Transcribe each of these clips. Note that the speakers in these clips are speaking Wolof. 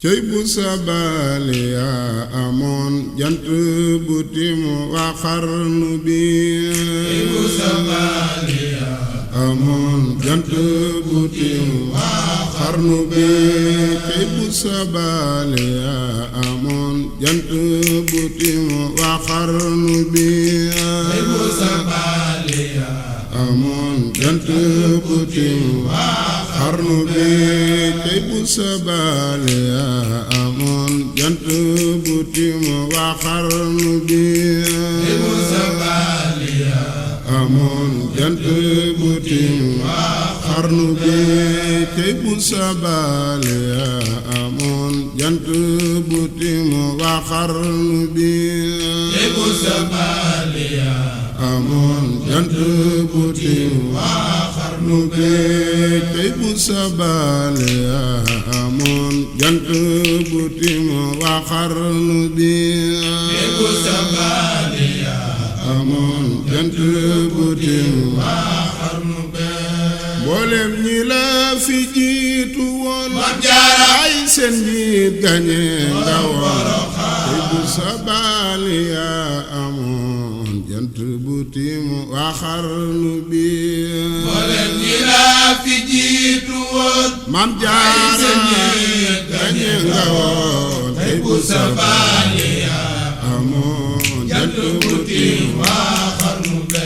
cey bu sabali yaa amoon jant bu timu waa xarnu bi cey bu sabali yaa amoon jant bu timu waa xarnu bi cey bu sabali yaa amoon jant bu timu waa xarnu bi cey bu sabali yaa amoon jant bu timu waa xarnu bi cey bu sabali yaa amoon jant bu timu waa xarnu bi cey bu sabali yaa amoon jant bu timu waa xarnu bi cey bu sabali yaa amoon jant bu timu waa xarnu bi cey bu sabali yaa amoon jant bu timu waa xarnu bi cey bu sabali yaa amoon jant bu timu waa xarnu bi cey bu sabali yaa amoon jant bu timu waa xarnu bi mboolem ñi la fi jiitu woon ay seen njiit gañe nga woon cey bu sabali yaa amoon jant bu timu waa xarnu bi mboolem ñi la fi jiitu woon Maam Jaara gañe nga woon cey bu sabali yaa amoon jant bu timu waa xarnu bi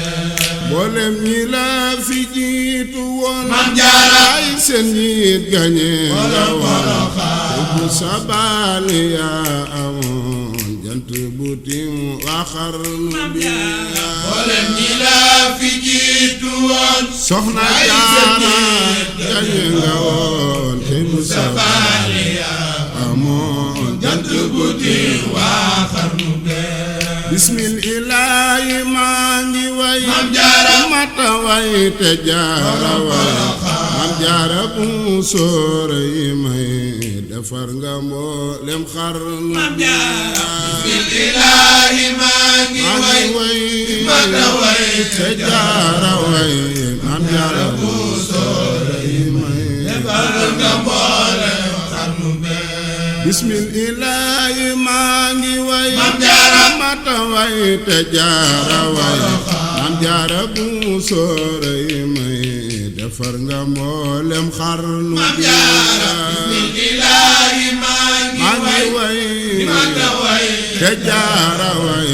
mboolem ñi la fi jiitu woon Maam Jaara ay seen njiit gañe nga woon cey bu sabali yaa amoon jant bu timu waa xarnu bi mboolem ñi la fi jiitu woon Soxna Jaara gañe nga woon cey bu sabali yaa amoon jant bu timu waa xarnu bi bismillaahi maa ngi way Maam Jaara mata way te jaara way Maam Jaara bu soore yi may defar nga mboolem xarnu Maam Jaara bismillaahi maa ngi way mata way te jaara way Maam Jaara bu soore yi may defar nga mboolem xarnu be bismillaahi maa ngi way Maam Jaara mata way te jaara way Maam Jaara bu soore yi may defar nga mboolem xarnu bi bismillaahi maa ngi way mata way te jaara way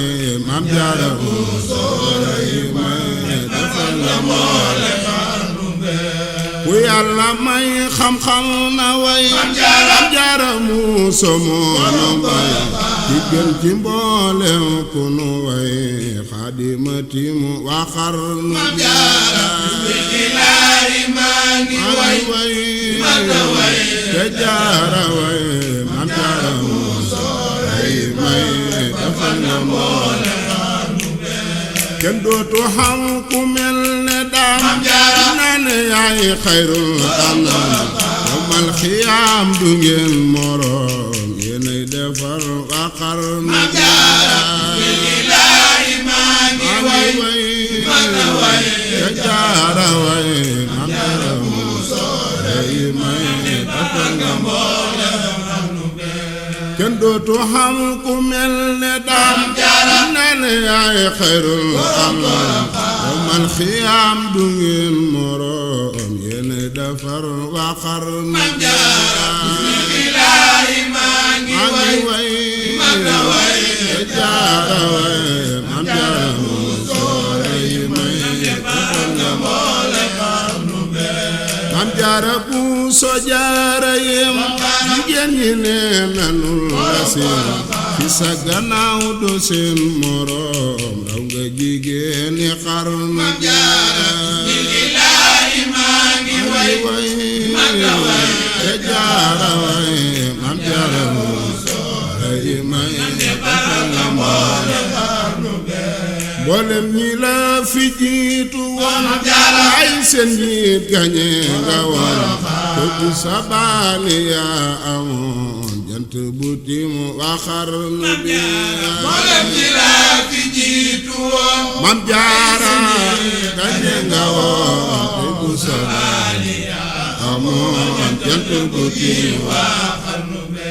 Maam Jaara bu soore yi may defar nga mboolem xarnu bi ku Yàlla may xam-xam na way Maam Jaara mu somoonu bay ci gën ci mboolem ku nu way xaadimati mu waa xarnu bi bismillaahi maa ngi way mata way te jaara way Maam Jaara mu soore yi may defar nga mboolem xarnu bi kenn dootu xam ku mel ne daam naan yaay xayrul anam yawmal xiyaam du ngeen moroom yéenay defar waa xarnu bi bismillaahi maa ngi way mata way te jaara way Maam Jaara mu soore yi may defar nga mboolem xarnu bi kenn dootu xam ku mel ne daam naan yaay xayrul anam yawmal xiyaam du ngeen moroom yéenay defar waa xarnu bi bismillaahi maa ngi way mata way te jaara way Maam Jaara mu soore yi may defar nga mboolem xarnu bi Maam Jaara bu so jaara yem jigéen ñi nee nanu la seen ci sa gannaaw do seen moroom raw nga jigéen ñi xarnu bi bismillaahi maa ngi way mata way te jaara way Maam Jaara mu soore yi may defar nga mboolem xarnu bi mboolem ñi la fi jiitu woon ay seen njiit gañe nga woon cey bu sabali yaa amoon jant bu timu waa xarnu bi mboolem ñi la fi jiitu woon Maam Jaara gañe nga woon cey bu sabali yaa amoon jant bu timu waa xarnu bi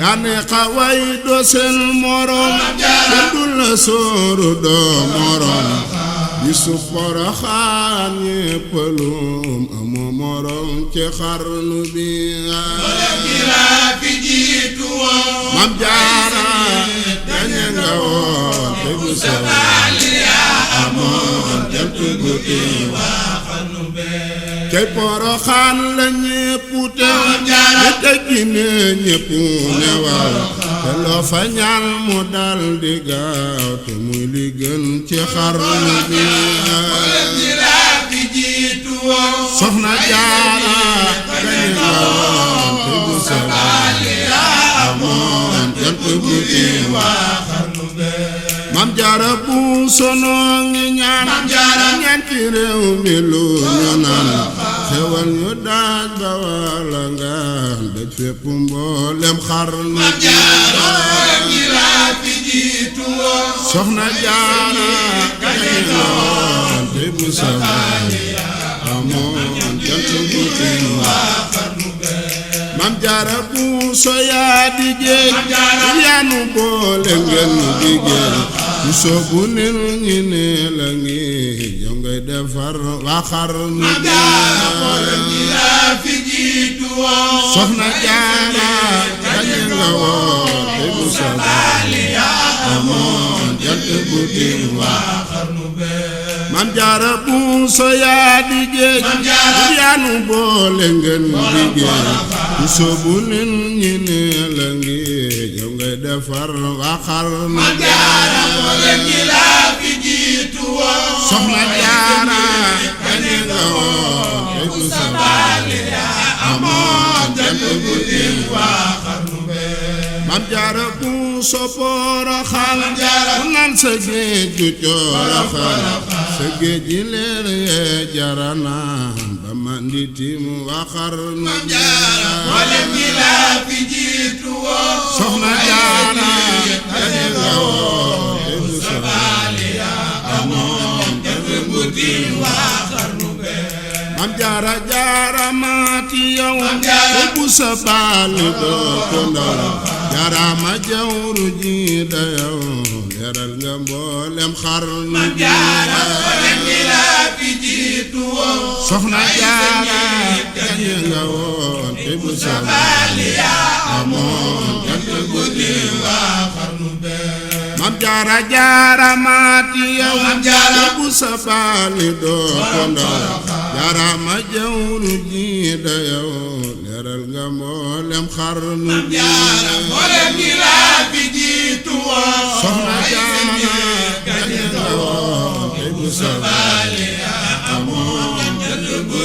yaa neexa way doo seen morom kenn du la sóoru doo morom bisu Poroxaan ñépp lum amoo morom ci xarnu bi Maam Jaara gañe nga woon te bu sabali amoon jant bu cey Poroxaan la ñépp teew ñi tekki ne ñépp newal te loo fa ñaan mu dal di gaaw te muy li gën ci xarnu bi Soxna Jaara gañe nga woon te bu sabali amoon jant bu Maam Jaara bu sonoo ngi ñaan ñaan ci réew mi lu ñu naan xewal ñu daaj ba wala ngaan daj fépp mboolem xarnu bi Soxna Jaara gañe nga woon te bu sabali amoon jant bu Maam Jaara bu soyaa di géej yaanu boole ngeen di géej bu soobu nil ñi ne la ngi yow ngay defar waa xarnu bi Soxna Jaara gañe nga woon te bu sabali amoon jant bu Maam Jaara bu soyaa di géej yaanu boole ngeen di géej bu soobu nil ñi ne la ngi yow ngay defar waa xarnu bi Soxna Jaara gañe nga woon te bu sabali amoon jant bu Maam Jaara bu so Poroxaan mu naan sa géej ju Poroxaan sa géej ji leer yee jara naan ba mandi tim waa xarnu bi Soxna Jaara gañe nga woon te bu sabali amoon jant bu Maam Jaara jaara maati yow te bu sabali doo ko ndaw jaaraama jawru ji da yow leeral nga mboolem xarnu bi Soxna Jaara gañe nga woon te bu sabali amoon jant bu Maam Jaara jaara maati yow te bu sabali doo ko ndaw jaaraama jawru ji da yow leeral nga mboolem xarnu bi Soxna Jaara gañe nga woon te bu sabali amoon jant bu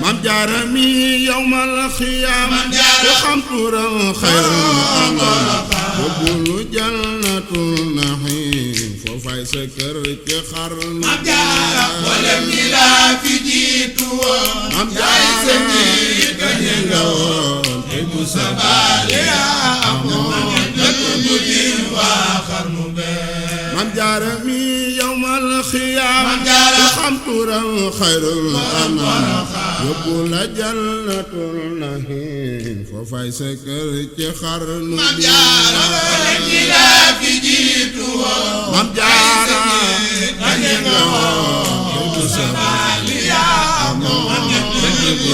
Maam Jaara mi yawmal xiyaam ku xam turam xayrul anam yóbbulu jannatul naxiim foofay sa kër ci xarnu bi Maam Jaara gañe nga woon te bu sabali amoon jant bu Maam Jaara mi yawmal xiyaam ku xam turam xayrul anam yóbbula jannatul naxiim foofay sa kër ci xarnu bi Maam Jaara gañe nga woon te bu sabali amoon jant bu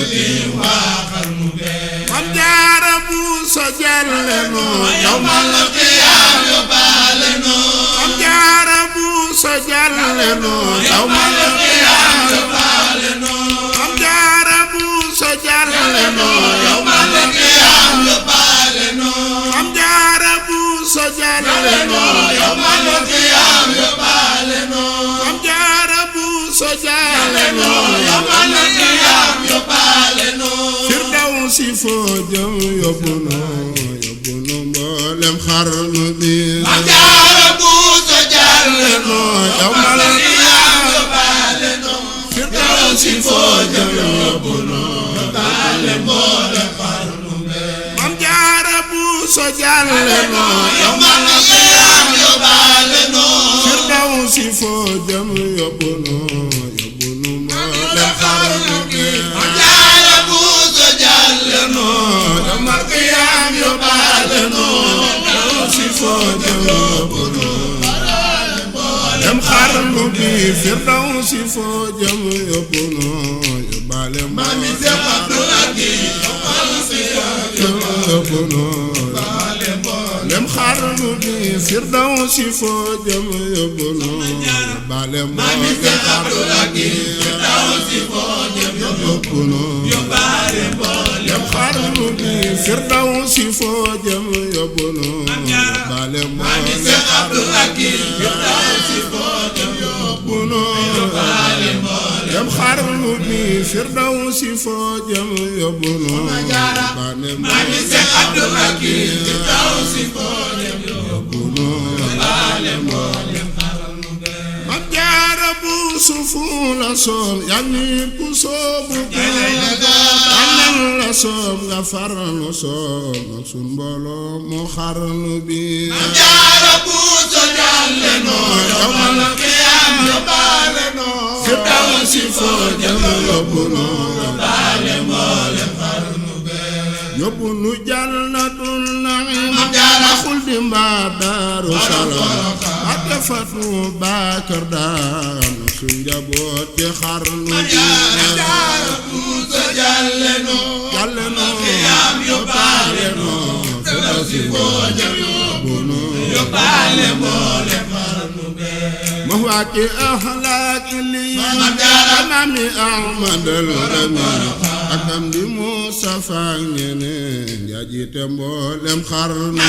Maam Jaara bu so jalle noo yawmal qiyaam yóbbaale noo Maam Jaara bu so jalle noo yawmal qiyaam yóbbaale noo Maam Jaara bu so jalle noo yawmal qiyaam yóbbaale noo Maam Jaara bu so jalle noo yawmal qiyaam yóbbaale noo Maam Jaara bu so jalle noo yawmal qiyaam yóbbaale noo Firdawsi foo jëm yóbbu noo mboolem xarnu bi Maam Jaara bu so jalle noo yawmal qiyaam yóbbaale noo Firdawsi foo jëm yóbbu noo mboolem xarnu bi Maam Jaara bu so jalle noo yawmal qiyaam yóbbaale noo Firdawsi foo jëm yóbbu noo mboolem xarnu bi Maam Jaara bu so jalle noo yawmal qiyaam bi firdawsi foo jëm yóbbu noo yóbbaale Mami Seex Abdul Hakim yóbbu noo lem xarnu bi firdawsi foo jëm yóbbu noo yóbbaale Mami Seex Abdul Hakim firdawsi foo jëm yóbbu noo yóbbaale lem xarnu bi firdawsi foo jëm yóbbu noo yóbbaale Mami Seex Abdul Hakim firdawsi foo jëm yóbbu noo lem xarnu bi firdawsi foo jëm yóbbu noo Mami Seex Abdul Hakim firdawsi foo jëm yóbbu noo Mam Jaara bu sufu la soom yaa nit ku soobu ko anal la soom nga farlu soom ak sun mbooloo mu xarnu bi Jaara bu so jalle noo yawmal qiyaam yóbbaale noo firdawsi foo jëm yóbbu noo yóbbaale mboolem xarnu yóbbu nu jannatul na'iim Jaara xuldi mbaa daaru salaam ak defatu baakar daan sun njaboot ci xarnu bi Jaara bu so jalle noo yàlla noo qiyaam yóbbaale noo firdawsi foo jëm yóbbu noo yóbbaale mboolem xarnu ma waaki axlaak lii Jaara amami ahmadal amin ak am di Mustafa ñeneen yaa jiite mboolem xarnu bi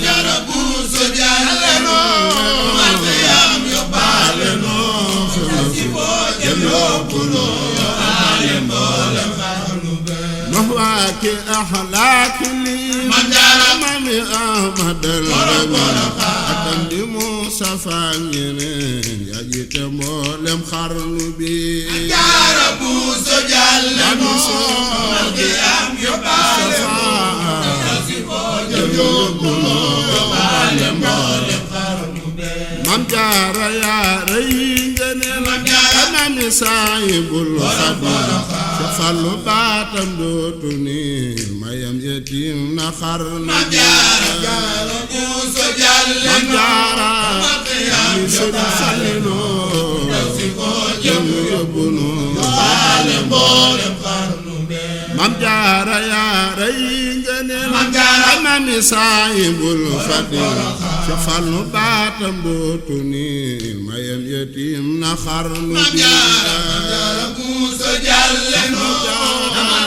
Jaara bu so jalle noo qiyaam yóbbaale noo firdawsi foo jëm yóbbu noo yóbbaale mboolem xarnu ma waaki axlaak lii amami ahmadal amin ak am di Mustafa ñeneen yaa jiite mboolem xarnu bi Jaara bu so jalle noo qiyaam yóbbaale noo firdawsi foo jëm yóbbu noo yóbbaale mboolem xarnu Mam Jaara yaa rëy ngëneel amami saayibul xadim ca fallu baatam dootu ni mayam yetim na xarnu bi Jaara bu so jalle Mam Jaara mi sëriñ Falilu jëm yóbbu nu yóbbaale mboolem xarnu Mam Jaara yaa rëy ngëneel amami saayibul xadim ca fallu baatam dootu ni mayam yetim na xarnu bi Jaara bu so jalle noo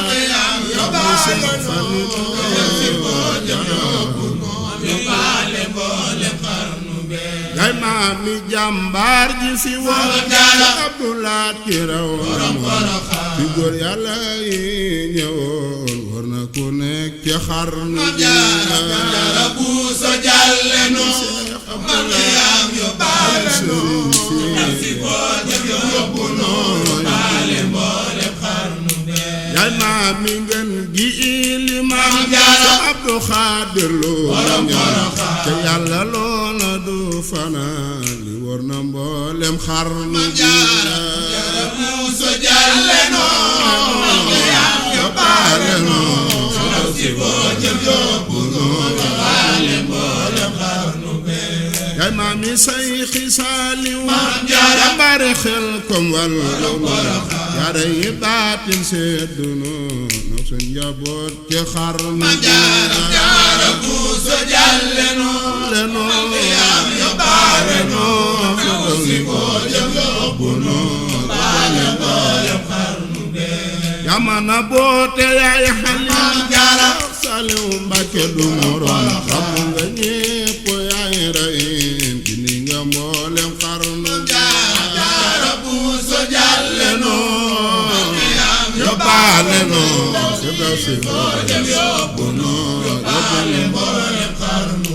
qiyaam yóbbaale noo firdawsi foo jëm yóbbu noo yóbbaale mboolem xarnu ngay maam mi jàmbaar ji fi woon Jaara Abdulaat ki raw na moom fi góor yàlla yi ñëwoon war na ku nekk ci xarnu bi Jaara bu so jalle noo qiyaam yóbbaale noo firdawsi foo jëm yóbbu noo yóbbaale mboolem xarnu ngay maam mi ngeen gi ilimaan sa Abdu Xaadir Lo te yàlla loola du fanaan li war na mboolem xarnu bi Jaara bu so jalle noo qiyaam yóbbaale noo firdawsi foo jëm yóbbu noo yóbbaale mboolem xarnu ngay maam mi say xisaaliw jàmbaare xel kom wàllu yaara yi baatin seddunu nok suñ njaboot ci xarnu bi Jaara bu so jalle noo qiyaam yóbbaale noo firdawsi foo jëm yóbbu noo yóbbaale mboolem xarnu yamana boote yaay xalim Jaara Saliw Mbàkke du morom xam nga ñépp yaay rayim ci ni nga mboolem xarnu bi Jaara bu so jalle noo qiyaam yóbbaale noo firdawsi foo jëm yóbbu noo yóbbaale mboolem xarnu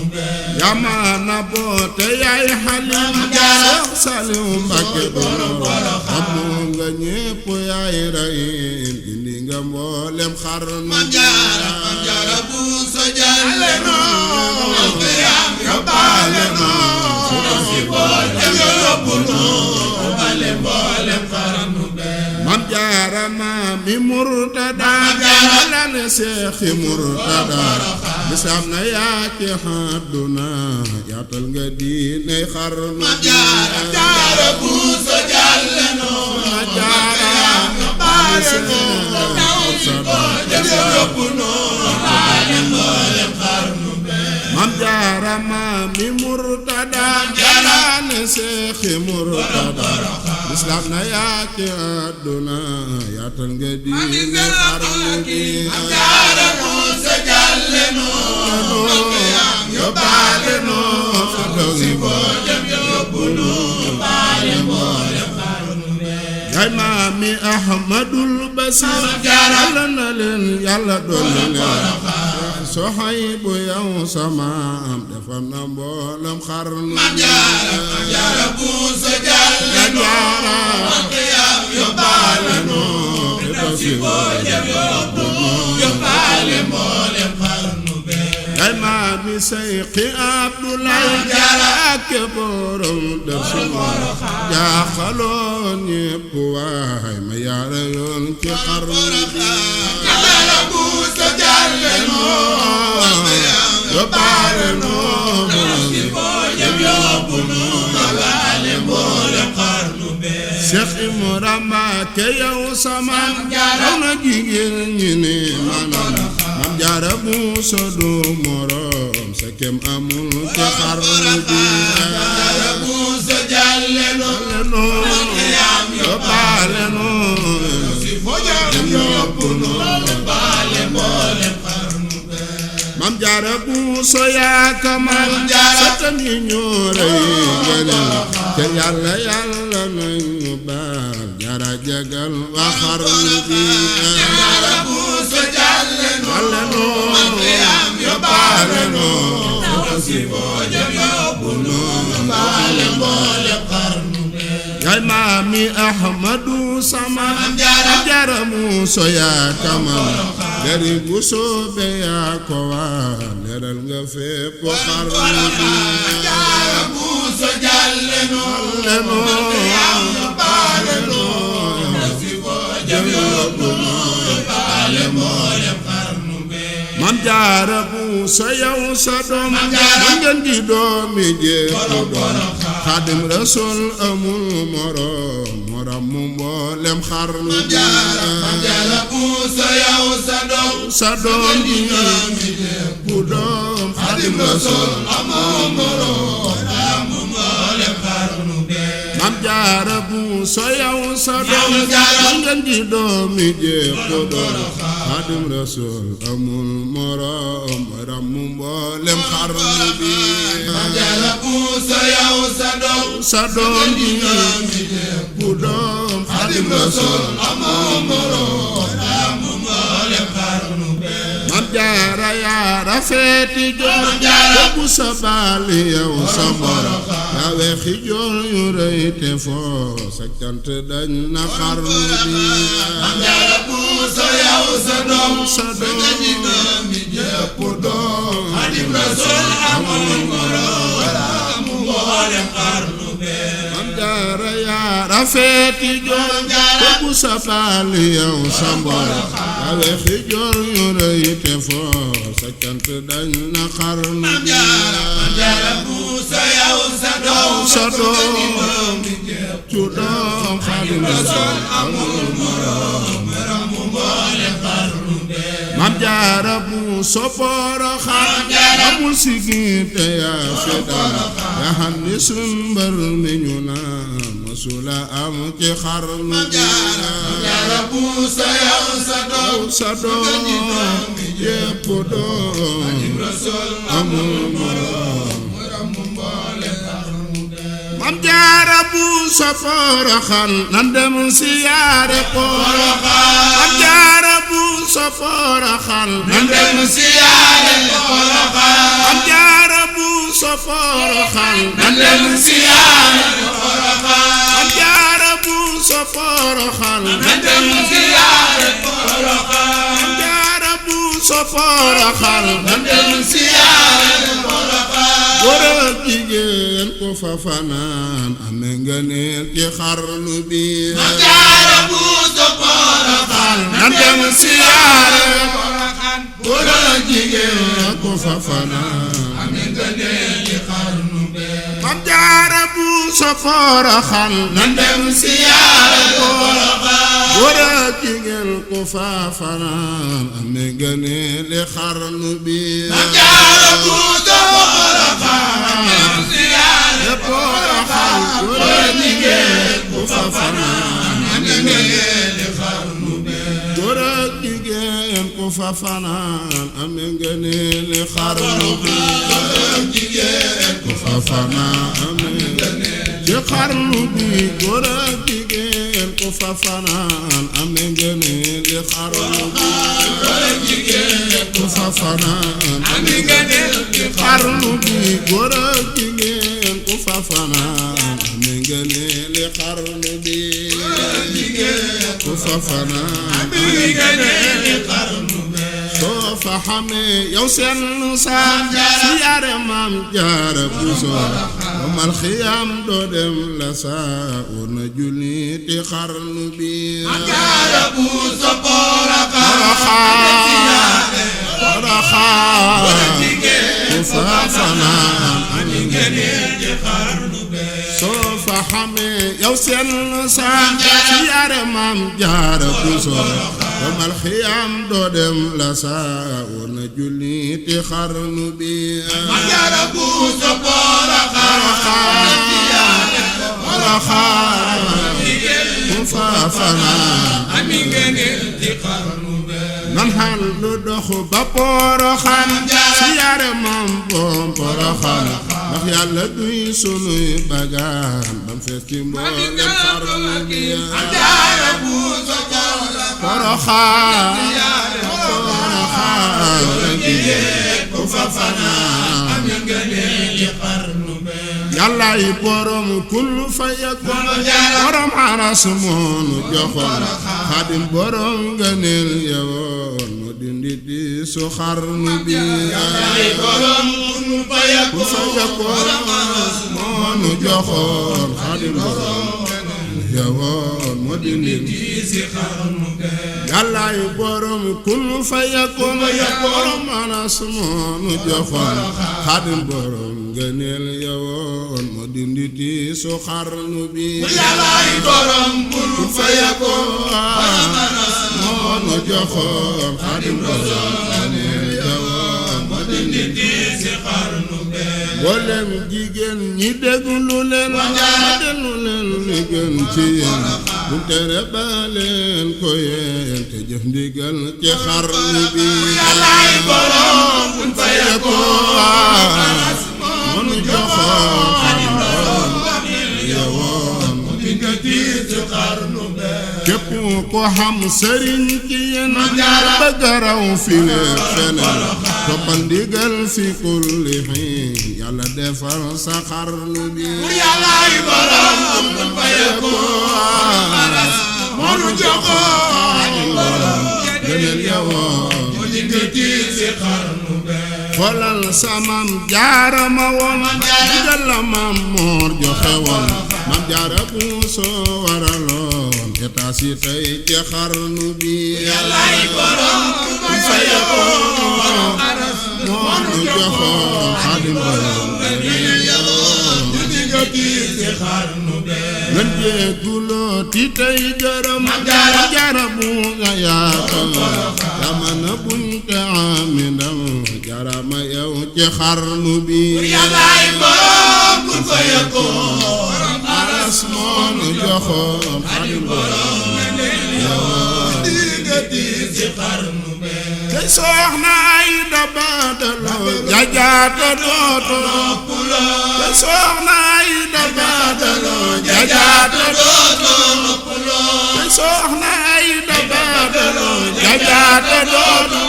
yamana boote yaay xalim Jaara Saliw Mbàkke du morom xam nga ñépp yaay rayim ci ni nga mboolem xarnu bi Jaara bu so jalle noo qiyaam yóbbaale noo firdawsi foo jëm yóbbu noo yóbbaale mboolem xarnu Mam Jaara maami Murtada jaara la ne Seexi Murtada bisam na yaa ci àdduna yaatal nga diine xarnu Maam Jaara jaara Buso jàlle noo jaara baale noo naw si ko jëf yóbbu noo baale mboolem xarnu bee Maam Jaara Maami Murtada jaara ne Seexi Murtada bisam na yaa ci àdduna yaatal nga diine xarnu bi Maam Jaara Buso jàlle noo yóbbaale noo naw si ko jëf yóbbu noo baale mboolem xarnu bee yaay Maami Ahmadul Basir yàlla na leen yàlla dolli leen Sohaybu yow sama am defar na mboolem xarnu Maam Jaara Buso jàlle noo yóbbaale noo naw si ko jëf yóbbu noo yóbbaale mboolem xarnu bee yaay Maami Seyxi Abdoulaye Jaara ak borom def si jaaxaloon ñépp waay ma yaara yoon ci xarnu bi Jaara Buso jàlle noo yóbbaale noo si ko jëf yóbbu noo yóbbaale mboolem xarnu bee Seex Ibra Mbàkke yow sama raw na jigéen ñi ni manam Maam Jaara Buso du morom sa kem amul ci xarnu bi Jaara Buso jàlle noo yóbbaale noo si ko jëf yóbbu noo yóbbaale mboolem xarnu bee Maam Jaara Buso yaa kamal sëtam yi ñoo rëy ngëneel te yàlla yàlla nañu baal Jaara jagal waa xarnu bi Jaara Buso jàlle noo yóbbaale noo si ko jëf yóbbu noo yóbbaale mboolem xarnu bee yaay Maami Ahmadu sama Jaara Buso yaa kamal dari bu soobe yaa ko waa leeral nga fépp xarnu bi Jaara Buso jàlle noo yóbbaale noo si ko jëf yóbbu noo yóbbaale mboolem xarnu bee Maam Jaara Buso yow sa doom ma ngeen di doomi jépp doom Xaadim Rasul amul morom mu mboolem xarnu bi Maam Jaara Buso yow sa doom bu doom Xaadim Rasul amul morom mu mboolem xarnu bee Maam Jaara Buso yow sa doom ma ngeen di doomi jépp doom Xaadim Rasul amul morom mu mboolem xarnu bi Maam Jaara Buso yow sa doom bu doom Xaadim Rasul amul morom mu mboolem xarnu bee Maam Jaara yaa rafeti joor yóbbu sa baal yow sa mbor yaa weexi joor yu rëy te foo sa cant dañ na xarnu bi Maam Jaara Buso yow sa doom mi jépp doom Xaadim Rasul amul morom mu mboolem xarnu bee Maam Jaara yaa rafeti joor yóbbu sa baal yow sa mbor yaa weexi joor yu rëy te foo sa cant dañ na xarnu bi Maam Jaara Buso yow sa doom tu doom Xaadim Rasul amul morom mu mboolem xarnu bee Maam Jaara Buso Poroxaan amul sigit te yaa fi daan yaa xam ni sun mbër mi ñu naan masula am ci xarnu bi Maam Jaara Buso yow sa doom yépp doom Rasul amul morom mu mboolem xarnu bee Maam Jaara Buso Poroxaan nan dem siyaare Poroxaan Maam Jaara Buso Poroxaan nan dem siyaare Poroxaan Maam Jaara Buso Poroxaan nan dem siyaare Poroxaan Maam Jaara Buso Poroxaan nan dem siyaare Poroxaan Maam Jaara Buso Buuso Poroxaan nan dem siyaare Poroxaan góor ak jigéen ku fa fanaan ame ngëneel ci xarnu bi Maam Jaara Buuso Poroxaan nan dem siyaare Poroxaan góor ak jigéen ku fa fanaan ame ngëneel ci xarnu bi Maam Jaara Buuso Poroxaan nan dem siyaare Poroxaan góor ak jigéen ku fa fanaan ame ngëneel ci xarnu bi Maam Jaara Buuso Poroxaan nan siyaare Poroxaan góor ak jigéen ku fa fanaan ame ngëneel ci xarnu bi góor ak jigéen ku fa fanaan ame ngëneel ci xarnu bi góor ak jigéen ku fa fanaan ame ngëneel ci xarnu bi góor ak jigéen ku fa fanaan ame ngëneel ci xarnu bi góor ak jigéen ku fa fanaan ame ngëneel ci xarnu bi góor ak jigéen ku fa fanaan ame ngëneel ci xarnu bi góor ak jigéen ku fa fanaan ame ngëneel ci xarnu bi soo fa xamee yow seen saa siyaare Maam Jaara Buuso mal xiyaam doo dem la saa war na julli ti xarnu bi Maam Jaara Buuso Poroxaan ku fa fanaan ame ngëneel ci xarnu bi soo fa xamee yow seen saa siyaare Maam Jaara Buuso mal xiyaam doo dem la saa war na julli ti xarnu bi Maam Jaara Buuso Poroxaan ku fa fanaan ame ngëneel ci xarnu bi nan xal lu dox ba Poroxaan siyaare Maam boom Poroxaan ndax Yàlla duy sunuy bagaan bam fees ci mboolem xarnu bi Maam Jaara Buuso Poroxaan ku fa fanaan ame ngëneel ci xarnu bi Yàllaay borom kul fa yakun borom aras moonu joxoon Xaadim borom ngëneel yewoon mu dindi di su xarnu bi Yàllaay borom kul fa yakun moonu joxoon Xaadim borom yewoon mu dindi di si xarnu bi Yàllaay borom kul fa yakun borom aras moonu joxoon Xaadim borom ngëneel yewoon mu dindi di su xarnu bi Yàllaay borom kul fa yakun moonu joxoon Xaadim borom ngëneel yewoon mu dindi di si xarnu bi mboolem jigéen ñi déglu leen li gën ci yéen bu tere ba leen ko yéen te jëf ndigal ci xarnu bi Yàllaay borom kul fa yakun moonu joxoon Xaadim borom yewoon mu dindi di si xarnu bi képp ko xam sëriñ ci yéen bëgg raw fi leen feneen toppal ndigal fi kulli xiin Yàlla defar sa xarnu bi Yàllaay borom kul fa yakun moonu joxoon Xaadim borom ngëneel yewoon mu dindi di si xarnu bi xoolal sa Maam Jaara ma woon digal la Maam Moor joxe woon Maam Jaara Buuso waraloon état si tey ci xarnu bi Yàllaay borom kul fa yakun moonu joxoon Xaadim borom ngëneel yewoon mu dindi di si xarnu bi nan jéeguloo ti tey gërëm Maam Jaara bu nga yaatal yaa mën a buñ te ami ndam jarama yow ci xarnu bi Yàllaay borom kul fa yakun aras moonu joxoon Xaadim borom ngëneel yewoon mu dindi di si xarnu bi tey soxna Ayda Badaloo jajaata dooto tey soxna Ayda Badaloo jajaata dooto tey soxna Ayda Badaloo jajaata dooto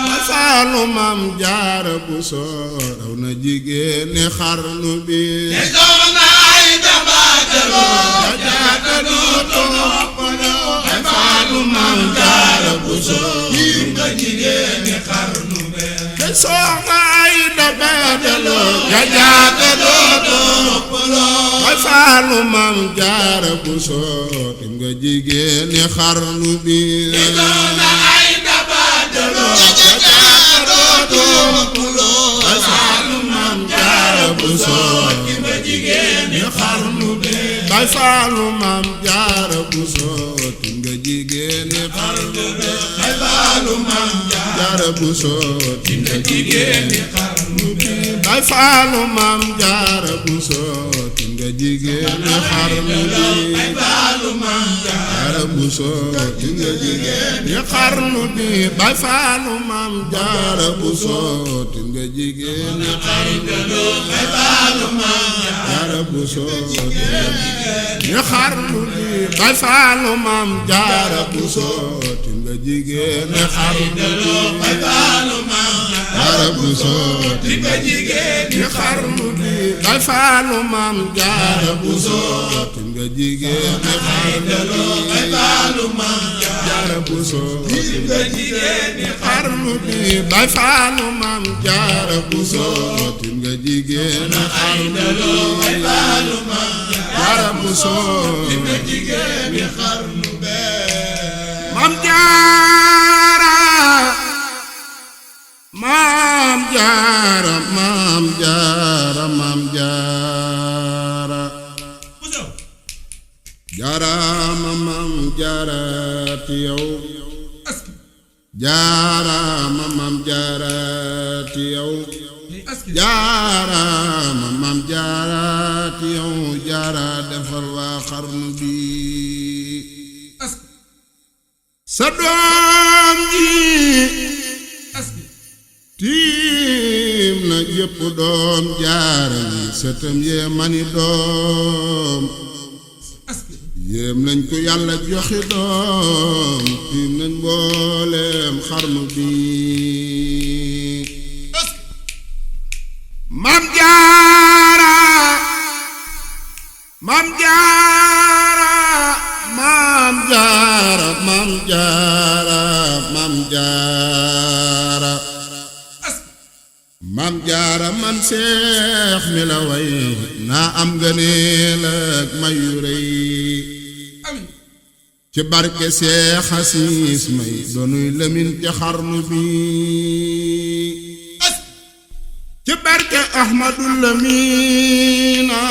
masaalu Maam Jaara Buuso raw na jigéen ñi xarnu bi tey soxna Ayda Badaloo jajaata dooto masaalu Maam Jaara Buuso buso tiim nga jigéen ñi xarnu be te soxna ay daba daloo jajaate dootoo poloo ay faalu maam jaara buso tiim nga jigéen ñi xarnu bi soxna ay daba daloo jajaate dootoo poloo ay faalu maam jaara buso tiim nga jigéen ñi xarnu be bay faalu maam jaara buso tiim nga jigéen ñi xarnu bi ay faalu maam jaara buso tiim nga jigéen ñi xarnu be bay faalu maam jaara buso tiim nga jigéen ñi xarnu bi ay faalu maam jaara buso tiim nga jigéen ñi xarnu bi bay faalu maam jaara buso tiim nga jigéen ñi xarnu bi ay faalu maam jaara buso ñi xarnu bi bay faalu maam jaara buso tiim nga jigéen ñi xarnu bi ay faalu maam jaara buso tiim nga jigéen ñi ñi xarnu bi bay faalu maam jaara buso tiim nga jigéen ñi xarnu bi ay faalu maam jaara buso tiim nga jigéen ñi xarnu bi bay faalu maam jaara buso tiim nga jigéen ñi xarnu bi ay faalu maam jaara buso jigéen ñi xarnu be maam jaara maam jaara maam jaara maam jaara jaaraama maam jaara ti yow jaaraama maam jaara ti yow jaaraama maam jaara ti yow jaara defar waa xarnu bi sa doom ji tiim na yépp doom jaara yi sëtam yee mani doom yéem nañ ko yàlla joxi doom tiim nañ mbooleem xarnu bi maam jaara maam jaara maam jaara maam jaara maam jaara maam jaara man seex mi la way naa am ngëneel ak mayu rëy ci barke seex Asiis may doonuy lëmin ci xarnu bi ci barke Ahmadul Lamina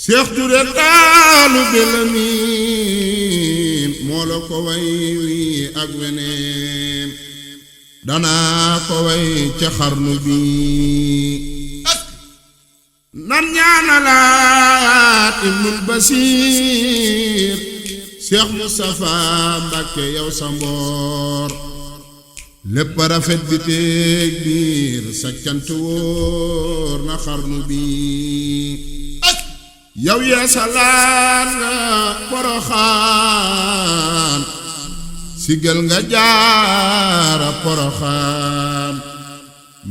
seex Ture taalu bi Lamin moo la ko way wi ak weneen danaa ko way ca xarnu bi nan ñaanalaat Ibnul Basiir Seex Mustafa Mbàkke yow sa mboor lépp rafet bi teeg biir sa cant wóor na xarnu bi yow yeesalaat nga Poroxaan sigel nga jaara Poroxaan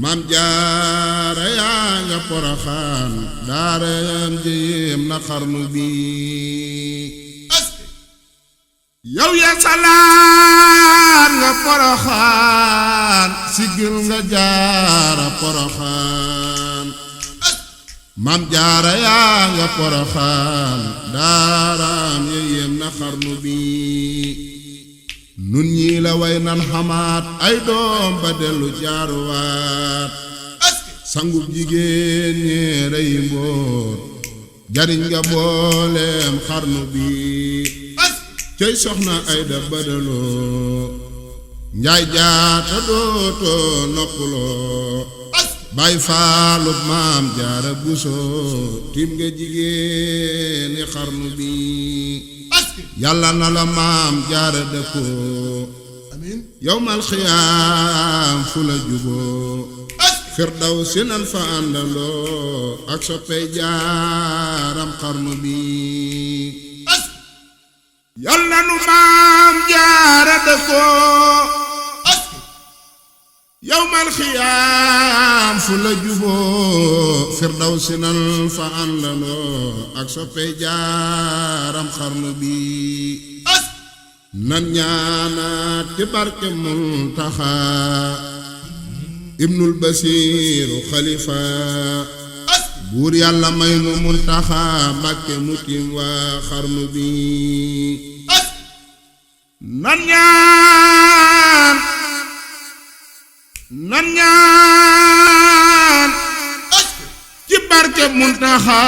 maam jaara yaa nga Poroxaan daara yam jéem na xarnu bi yow ya salaat nga Poroxaan sigel nga jaara Poroxaan maam jaara yaa nga Poroxaan daara yam jéem na xarnu bi nun ñii la way nan xamaat ay doom ba dellu jaaruwaat sangub jigéen ñi rey mboot jariñ nga mbooleem xarnu bi cey soxna ay da badaloo njaay jaata dootoo noppuloo bay faalub maam jaara buso tim nga jigéen ñi xarnu bi yàlla na la maam jaara dëkkoo yawmal xiyaam fu la juboo firdaw si nan fa àndandoo ak soppey jaaram xarnu bi yàlla nu maam jaara dëkkoo yawmal xiyaam fu la juboo firdaw si nan fa àndandoo ak soppey jaaram xarnu bi nan ñaanaat ci barke Muntaxa ibnul Basiiru xalifa buur yàlla may nu Muntaxa Mbàkke mu tiim waa xarnu bi nan ñaan ci barke Muntaxa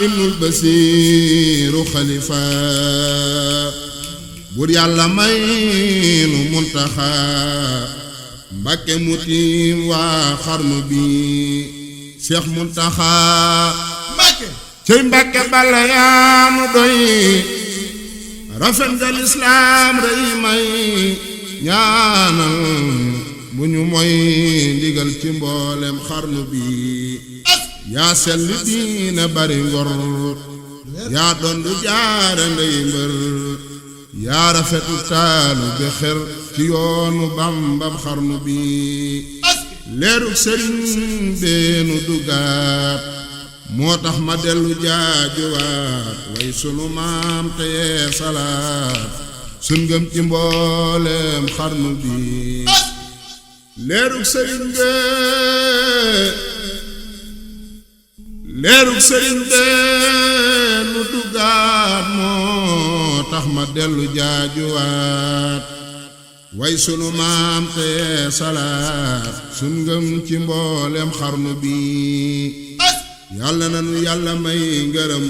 ibnul Basiiru xalifa buur yàlla may nu Muntaxa Mbàkke mu tiim waa xarnu bi Seex Muntaxa cey Mbàkke balla yaa nu doy rafet nga lislaam rey may ñaanal bu ñu moy ndigal ci mboolem xarnu bi yaa sell diine bari ngor yaa doon du jaare ndey mbër yaa rafetu taalu be xer ci yoonu Bambam xarnu bi leerug sëriñ beenu dugaat moo tax ma dellu jaajuwaat way sunu maam te yee salaat sun ngëm ci mboolem xarnu bi leerug sëriñ beenu dugaat moo tax ma dellu jaajuwaat way sunu maam te yee salaat sun ngëm ci mboolem xarnu bi yàlla nanu yàlla may ngërëm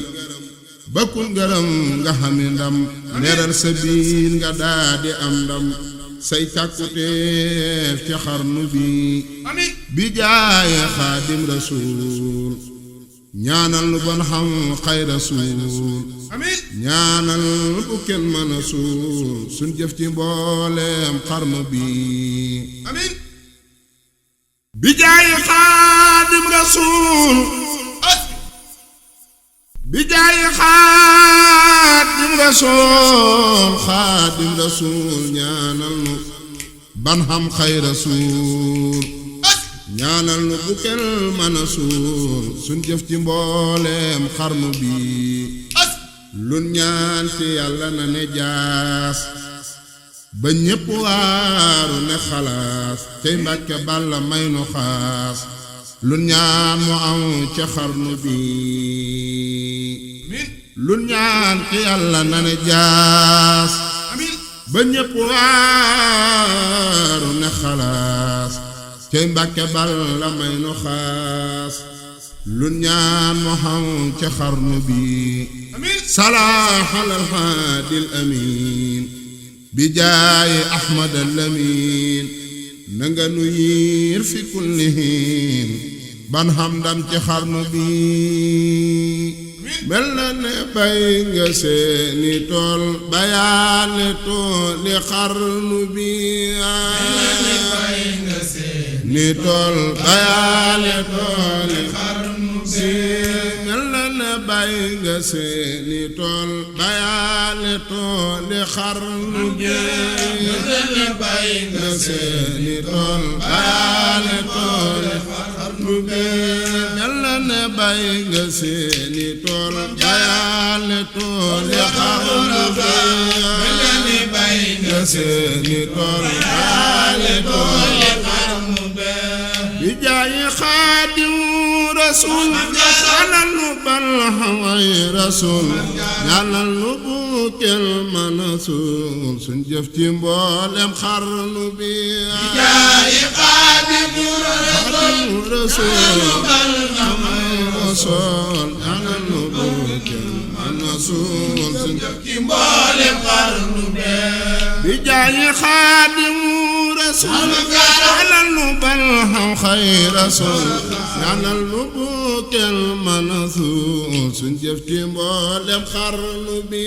bakkul ngërëm nga xami ndam leeral sa biir nga daadi am ndam say càkkuteef ci xarnu bi jaaye Xaadim Rasuul ñaanal nu bon xam xay Rasuul ñaanal bu kenn mën a suul suñ jëf ci mbooleem xarnu bi jaaye Xaadim Rasuul bi jaayi Xaadim Rasuul ñaanal nu ban xam xay Rasuul ñaanal nu bu kenn mën a suul suñ jëf ci mbooleem xarnu bi lun ñaan ci yàlla na ne jaas ba ñépp waaru ne xalaas cey Mbàkke Balla may nu xaas lu ñaan mu am ca xarnu bi lu ñaan ci yàlla na ne jaas ba ñépp waaru ne xalaas cey Mbàkke Balla may nu xaas lu ñaan mu am ca xarnu bi salaaxal alhaadil amiin bi jaayi Ahmad al-Amiin nanga nu yiir fi kullihin ban xam ndam ci xarnu bi mel na ne bay nga seeni tool bayaale tooli xarnu bi ni tool bayaale tooli xarnu bi mel na ne bay nga seeni tool bayaale tooli xarnu bi nga seeni tool bayaale tooli xarnu bi mel na ne bay nga seeni tool bayaale tooli xarnu bi nga seeni tool bayaale tooli xarnu bi bi jaayi Xaadim Rasuul ñaanal nu bal xaway Rasuul ñaanal nu bu kenn mën a suul suñ jëf ci mboolem xarnu bi jaayi Xaadim Rasuul bal xaway Rasuul ñaanal nu bu kenn mën a suul suñ jëf ci mboolem xarnu bi jaayi Xaadim Rasuul ñaanal nu bal xaway Rasuul ñaanal nu bu kenn mën a suul suñ jëf ci mboolem xarnu bi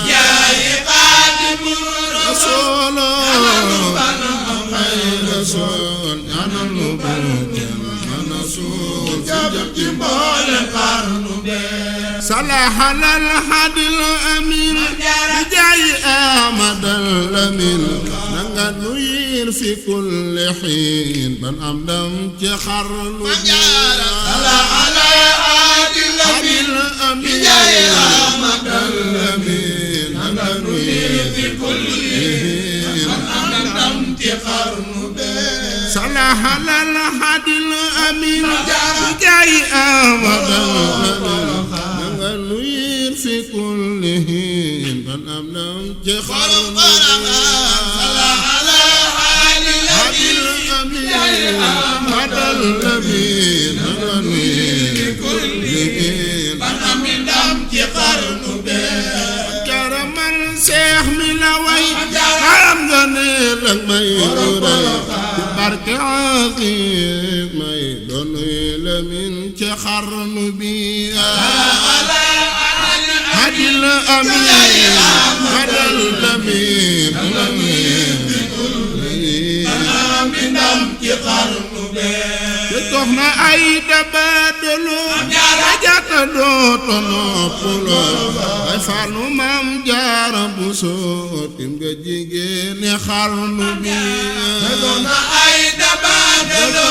jaayi Xaadim Rasuul ñaanal nu bal xaway Rasuul ñaanal nu bu kenn mën a suul suñ jëf ci mboolem xarnu bi صلاح على الحد الأمين بجاي أحمد الأمين نغا نوير في كل حين من أمدم تخرن صلاح على الحد الأمين بجاي أحمد الأمين نغا نوير في كل حين من أمدم تخرن صلاح على الحد الأمين بجاي أحمد الأمين نوير في كل حين من أمدم تخرن صلاح على الحد الأمين أحمد الأمين نوير في كل حين من أمدم تخرن كرم الشيخ ملوي كرم جنيل ميوري بارك عظيم ميدون لمن تخرن بيا هدي الأمين هدى الأمين أمدم تخرن تخنا أي تبادلو رجعت دوتنا بلو أي فالو مام جار بوسو تيمغا جيجين خارنو بيا تخنا أي تبادلو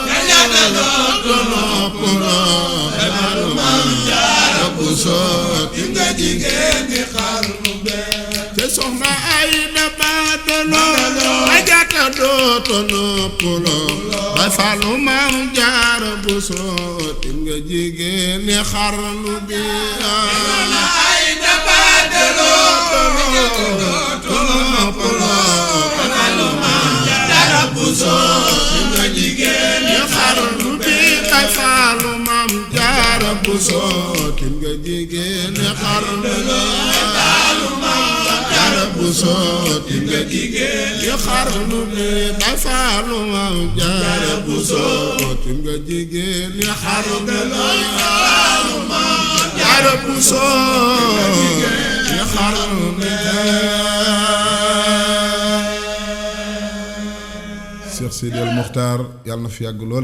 رجعت دوتنا بلو أي فالو مام جار بوسو تيمغا جيجين خارنو تسونا أي تبادلو رجعت دوتنا بلو أي فالو مام جار بوسو تيمغا جيجين خارنو بيا أي تبادلو تنا بلو أي فالو مام جار بوسو تيمغا جيجين خارنو بيا أي فالو مام جار بوسو تيمغا جيجين خارنو بوسو تيمغا جيجين خارنو بيا أي فالو مام جار بوسو تيمغا جيجين خارنو جار بوسو خارنو Cheikh Sidi El Mokhtar yàlla na fi yàgg lool